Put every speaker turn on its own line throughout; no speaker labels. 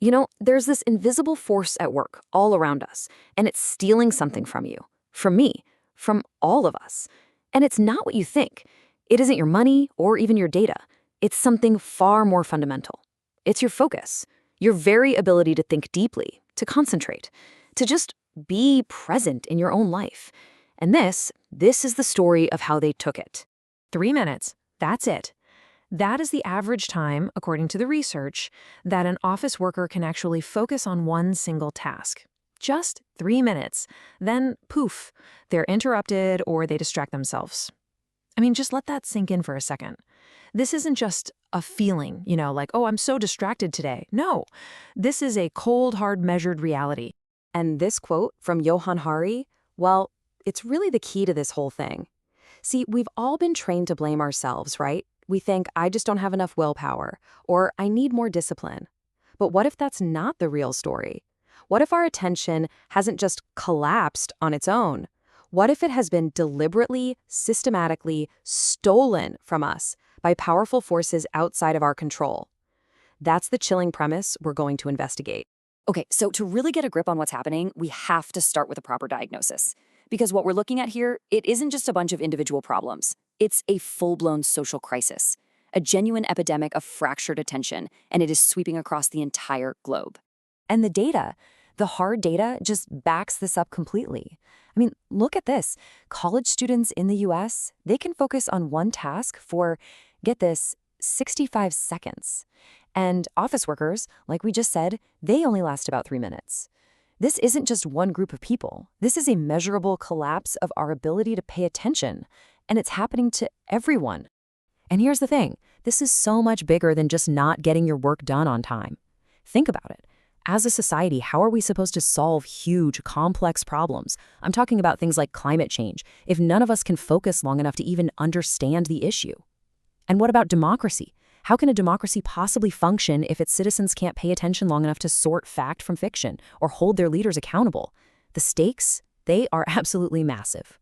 There's this invisible force at work all around us, and it's stealing something from you, from me, from all of us. And it's not what you think. It isn't your money or even your data. It's something far more fundamental. It's your focus, your very ability to think deeply, to concentrate, to just be present in your own life. And this is the story of how they took it.
3 minutes. That's it. That is the average time, according to the research, that an office worker can actually focus on one single task. Just 3 minutes. Then, poof, they're interrupted or they distract themselves. I mean, just let that sink in for a second. This isn't just a feeling, like, oh, I'm so distracted today. No, this is a cold, hard, measured reality.
And this quote from Johann Hari, well, it's really the key to this whole thing. See, we've all been trained to blame ourselves, right? We think, I just don't have enough willpower, or I need more discipline. But what if that's not the real story? What if our attention hasn't just collapsed on its own? What if it has been deliberately, systematically stolen from us by powerful forces outside of our control? That's the chilling premise we're going to investigate.
Okay, so to really get a grip on what's happening, we have to start with a proper diagnosis. Because what we're looking at here, it isn't just a bunch of individual problems. It's a full-blown social crisis, a genuine epidemic of fractured attention, and it is sweeping across the entire globe.
And the data, the hard data, just backs this up completely. I mean, look at this. College students in the US, they can focus on one task for, get this, 65 seconds. And office workers, like we just said, they only last about 3 minutes. This isn't just one group of people. This is a measurable collapse of our ability to pay attention, and it's happening to everyone. And here's the thing. This is so much bigger than just not getting your work done on time. Think about it. As a society, how are we supposed to solve huge, complex problems? I'm talking about things like climate change, if none of us can focus long enough to even understand the issue. And what about democracy? How can a democracy possibly function if its citizens can't pay attention long enough to sort fact from fiction or hold their leaders accountable? The stakes, they are absolutely massive.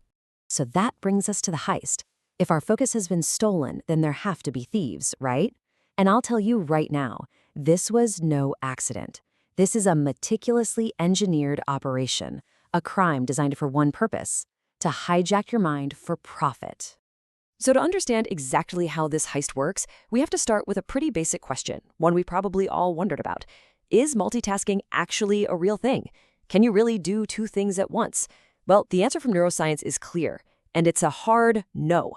So that brings us to the heist. If our focus has been stolen, then there have to be thieves, right? And I'll tell you right now, this was no accident. This is a meticulously engineered operation, a crime designed for one purpose: to hijack your mind for profit. So to understand exactly how this heist works, we have to start with a pretty basic question, one we probably all wondered about. Is multitasking actually a real thing? Can you really do two things at once? Well, the answer from neuroscience is clear, and it's a hard no.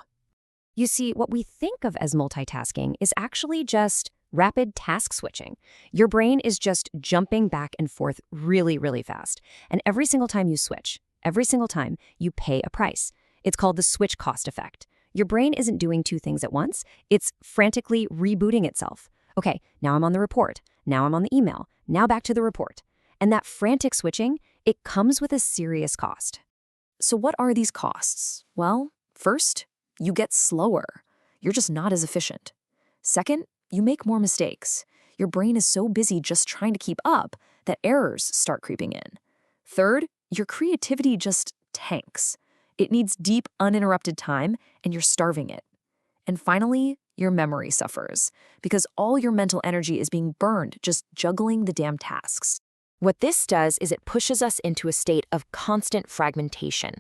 You see, what we think of as multitasking is actually just rapid task switching. Your brain is just jumping back and forth really, really fast. And every single time you switch, every single time you pay a price. It's called the switch cost effect. Your brain isn't doing two things at once. It's frantically rebooting itself. Okay, now I'm on the report. Now I'm on the email. Now back to the report. And that frantic switching, it comes with a serious cost. So what are these costs? Well, first, you get slower. You're just not as efficient. Second, you make more mistakes. Your brain is so busy just trying to keep up that errors start creeping in. Third, your creativity just tanks. It needs deep, uninterrupted time, and you're starving it. And finally, your memory suffers, because all your mental energy is being burned just juggling the damn tasks. What this does is it pushes us into a state of constant fragmentation.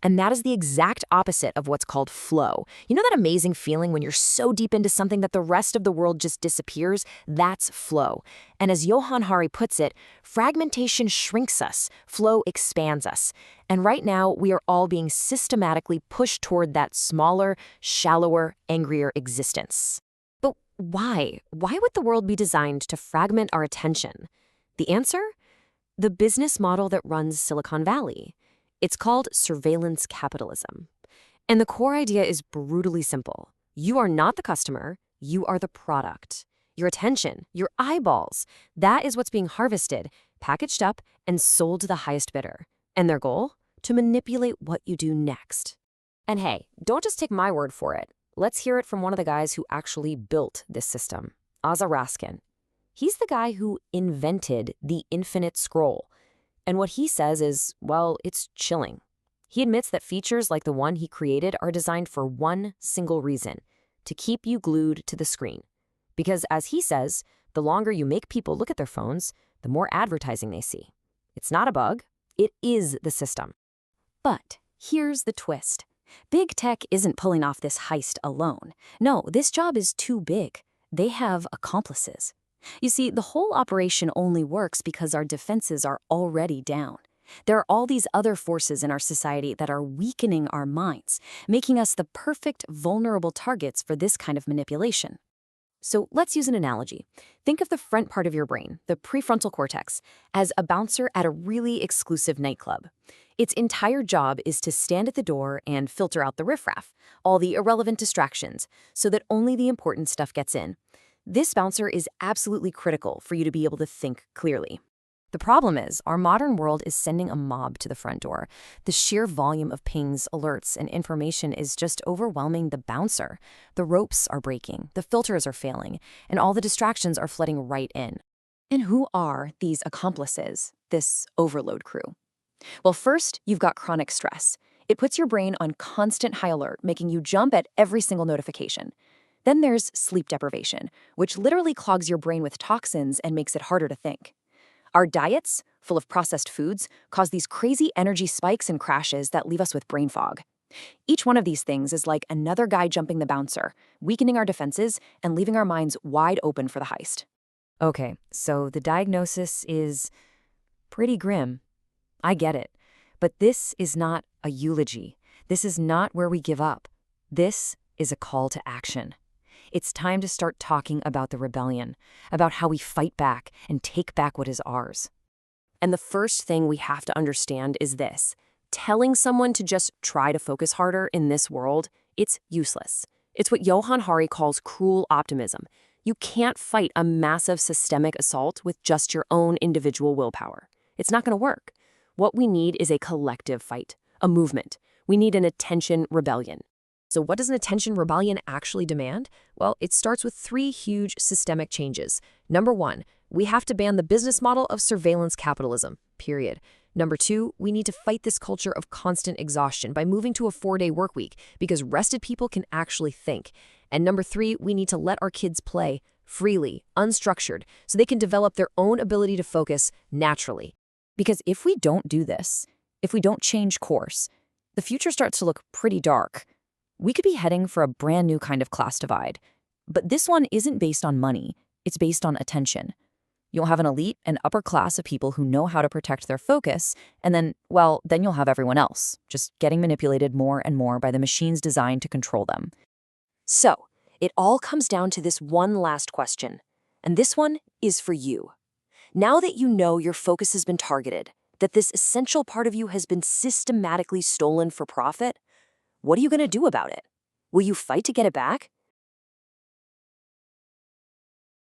And that is the exact opposite of what's called flow. You know that amazing feeling when you're so deep into something that the rest of the world just disappears? That's flow. And as Johann Hari puts it, fragmentation shrinks us, flow expands us. And right now, we are all being systematically pushed toward that smaller, shallower, angrier existence. But why? Why would the world be designed to fragment our attention? The answer? The business model that runs Silicon Valley. It's called surveillance capitalism. And the core idea is brutally simple. You are not the customer, you are the product. Your attention, your eyeballs, that is what's being harvested, packaged up, and sold to the highest bidder. And their goal? To manipulate what you do next. And hey, don't just take my word for it. Let's hear it from one of the guys who actually built this system, Asa Raskin. He's the guy who invented the infinite scroll. And what he says is, well, it's chilling. He admits that features like the one he created are designed for one single reason: to keep you glued to the screen. Because, as he says, The longer you make people look at their phones, the more advertising they see. It's not a bug. It is the system.
But here's the twist. Big tech isn't pulling off this heist alone. No, this job is too big. They have accomplices. You see, the whole operation only works because our defenses are already down. There are all these other forces in our society that are weakening our minds, making us the perfect vulnerable targets for this kind of manipulation. So let's use an analogy. Think of the front part of your brain, the prefrontal cortex, as a bouncer at a really exclusive nightclub. Its entire job is to stand at the door and filter out the riffraff, all the irrelevant distractions, so that only the important stuff gets in. This bouncer is absolutely critical for you to be able to think clearly. The problem is, our modern world is sending a mob to the front door. The sheer volume of pings, alerts, and information is just overwhelming the bouncer. The ropes are breaking, the filters are failing, and all the distractions are flooding right in. And who are these accomplices, this overload crew? Well, first, you've got chronic stress. It puts your brain on constant high alert, making you jump at every single notification. Then there's sleep deprivation, which literally clogs your brain with toxins and makes it harder to think. Our diets, full of processed foods, cause these crazy energy spikes and crashes that leave us with brain fog. Each one of these things is like another guy jumping the bouncer, weakening our defenses and leaving our minds wide open for the heist.
Okay, so the diagnosis is pretty grim. I get it. But this is not a eulogy. This is not where we give up. This is a call to action. It's time to start talking about the rebellion, about how we fight back and take back what is ours. And the first thing we have to understand is this. Telling someone to just try to focus harder in this world, it's useless. It's what Johann Hari calls cruel optimism. You can't fight a massive systemic assault with just your own individual willpower. It's not going to work. What we need is a collective fight, a movement. We need an attention rebellion. So what does an attention rebellion actually demand? Well, it starts with 3 huge systemic changes. Number 1, we have to ban the business model of surveillance capitalism, period. Number 2, we need to fight this culture of constant exhaustion by moving to a 4-day work week because rested people can actually think. And number 3, we need to let our kids play freely, unstructured, so they can develop their own ability to focus naturally.
Because if we don't do this, if we don't change course, the future starts to look pretty dark. We could be heading for a brand new kind of class divide. But this one isn't based on money, it's based on attention. You'll have an elite and upper class of people who know how to protect their focus, and then you'll have everyone else, just getting manipulated more and more by the machines designed to control them.
So, it all comes down to this one last question, and this one is for you. Now that you know your focus has been targeted, that this essential part of you has been systematically stolen for profit, what are you going to do about it? Will you fight to get it back?